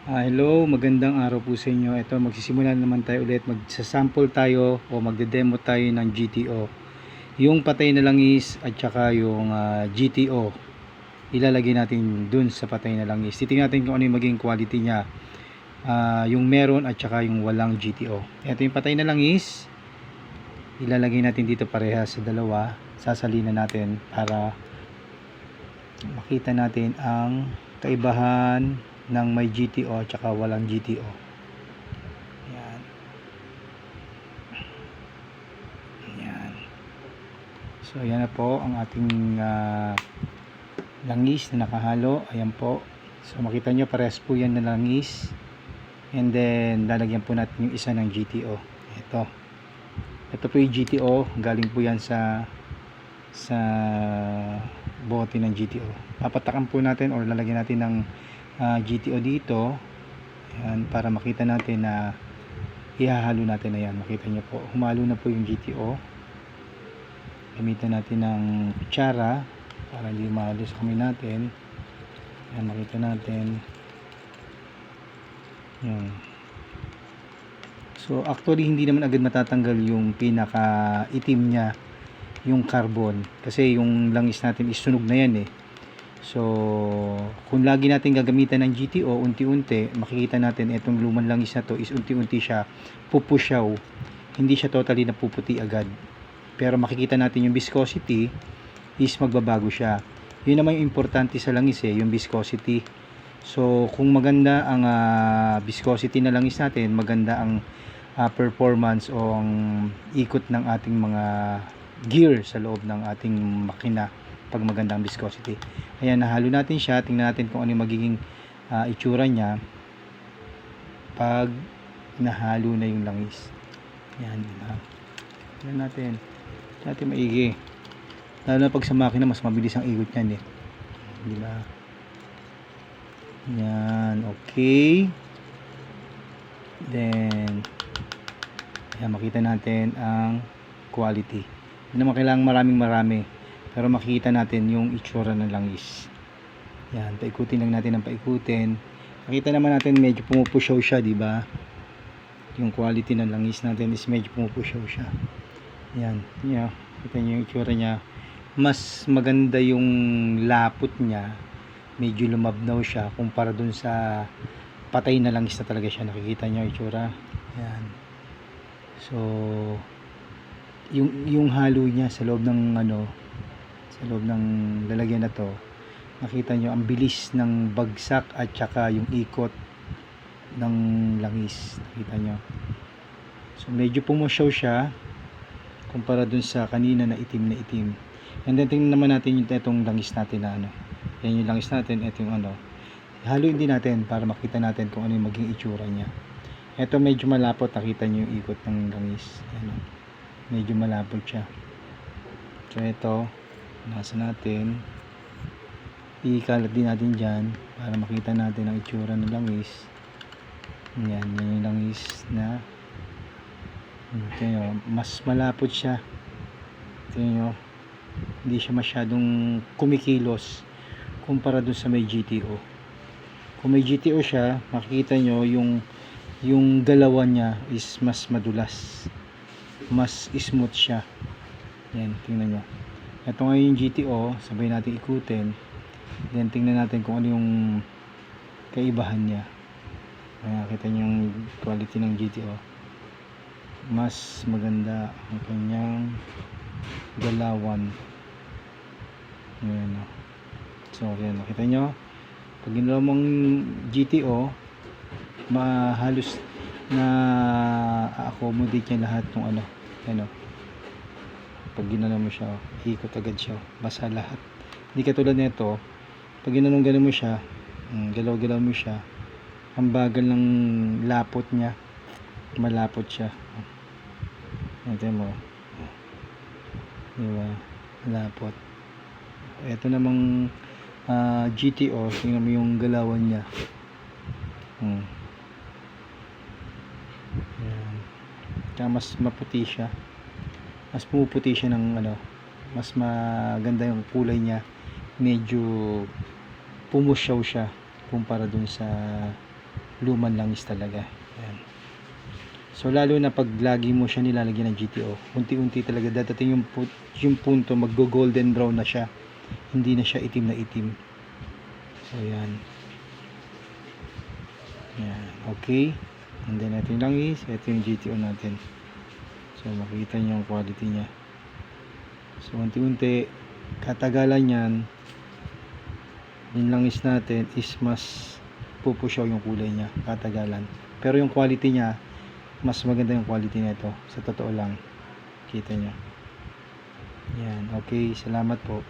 Hello, magandang araw po sa inyo. Ito, magsisimula naman tayo ulit. Magsasample tayo o magde-demo tayo ng GTO. Yung patay na langis at saka yung GTO. Ilalagay natin dun sa patay na langis. Titingnan natin kung ano yung maging quality niya. Yung meron at saka yung walang GTO. Ito yung patay na langis. Ilalagay natin dito parehas sa dalawa. Sasalinan natin para makita natin ang kaibahan ng may GTO at saka walang GTO. Yan. Yan. So yan na po ang ating langis na nakahalo. Ayan po. So makita nyo parehas po yan na langis. And then lalagyan po natin yung isa ng GTO. Ito po yung GTO. Galing po yan sa bote ng GTO. Papatakan po natin or lalagyan natin ng GTO dito. Ayan, para makita natin na ihahalo natin. Ayan, makita nyo po. Humalo na po yung GTO. Gamitan natin ng kutsara para hindi mahalo sa kamay natin. Ayan, makita natin. Ayan. So, actually, hindi naman agad matatanggal yung pinaka itim niya, yung carbon. Kasi yung langis natin is sunog na yan eh. So, kung lagi natin gagamitan ng GTO, unti-unti, makikita natin itong lumang langis na to is unti-unti siya pupusyaw. Hindi siya totally napuputi agad. Pero makikita natin yung viscosity is magbabago siya. Yun naman yung importante sa langis eh, yung viscosity. So, kung maganda ang viscosity na langis natin, maganda ang performance o ang ikot ng ating mga gear sa loob ng ating makina pag magandang viscosity. Ayan, nahalo natin siya. Tingnan natin kung ano yung magiging itsura niya pag nahalo na yung langis. Ayan, diba? Tingnan natin. Tingnan natin maigi. Lalo na pag sa makina, mas mabilis ang ikot niyan eh. Diba? Ayan, okay. Then, ayan, makita natin ang quality. Hindi naman kailangan marami. Pero makikita natin yung itsura ng langis. Yan, paikutin lang natin ng paikutin. Makita naman natin medyo pumupusyaw siya, di ba? Yung quality ng langis natin is medyo pumupusyaw siya. Yan, yeah, kita niyo yung itsura niya. Mas maganda yung lapot niya. Medyo lumabnaw siya kumpara dun sa patay na langis na talaga siya. Nakikita niyo yung itsura. Yan. So, yung halo niya sa loob ng sa loob ng lalagyan na to, nakita nyo ang bilis ng bagsak at saka yung ikot ng langis. Nakita nyo, so medyo pumusyaw siya kumpara dun sa kanina na itim. And then tingnan naman natin yung itong langis natin na yan yung langis natin. Ito yung haluin din natin para makita natin kung ano yung maging itsura nya. Ito medyo malapot, nakita nyo yung ikot ng langis. Medyo malapot siya. So ito, nasa natin, ikalat din natin dyan para makita natin ang itsura ng langis. Yan yung langis na mas malapot siya. Tingnan nyo, hindi siya masyadong kumikilos kumpara dun sa may GTO. Kung may GTO siya, makikita nyo yung galawan niya is mas madulas, mas smooth siya. Yan, tingnan nyo. Ito ngayon yung GTO, sabay natin ikutin. Then tingnan natin kung ano yung kaibahan niya. Nakita niyo yung quality ng GTO. Mas maganda ang kanyang galawan. Ayan. So, yan. Nakita nyo. Pag ginawa mong GTO, mahalos na accommodate niya lahat ng pag ginano mo siya, ikot agad siya, basa lahat. Hindi katulad nito, pag ginanon mo siya, galaw mo siya, ang bagal ng lapot niya, malapot siya. Ito mo, diba, lapot. Ito namang GTO, tingnan mo yung galawan niya. Yan. Kaya mas maputi siya, mas pumuputi siya ng mas maganda yung kulay niya, medyo pumusyaw siya kumpara dun sa luman langis talaga. Yan. So lalo na pag lagi mo siya nilalagyan ng GTO, unti-unti talaga dadating yung punto maggo-golden brown na siya. Hindi na siya itim na itim. So yan. Yan. Okay. And then ito yung langis, ito yung GTO natin. So makikita niyo yung quality niya. So unti-unti katagalan yan, yung langis natin is mas pupusyaw yung kulay niya katagalan. Pero yung quality niya, mas maganda yung quality nito sa totoo lang. Kita nyo. Yan. Okay. Salamat po.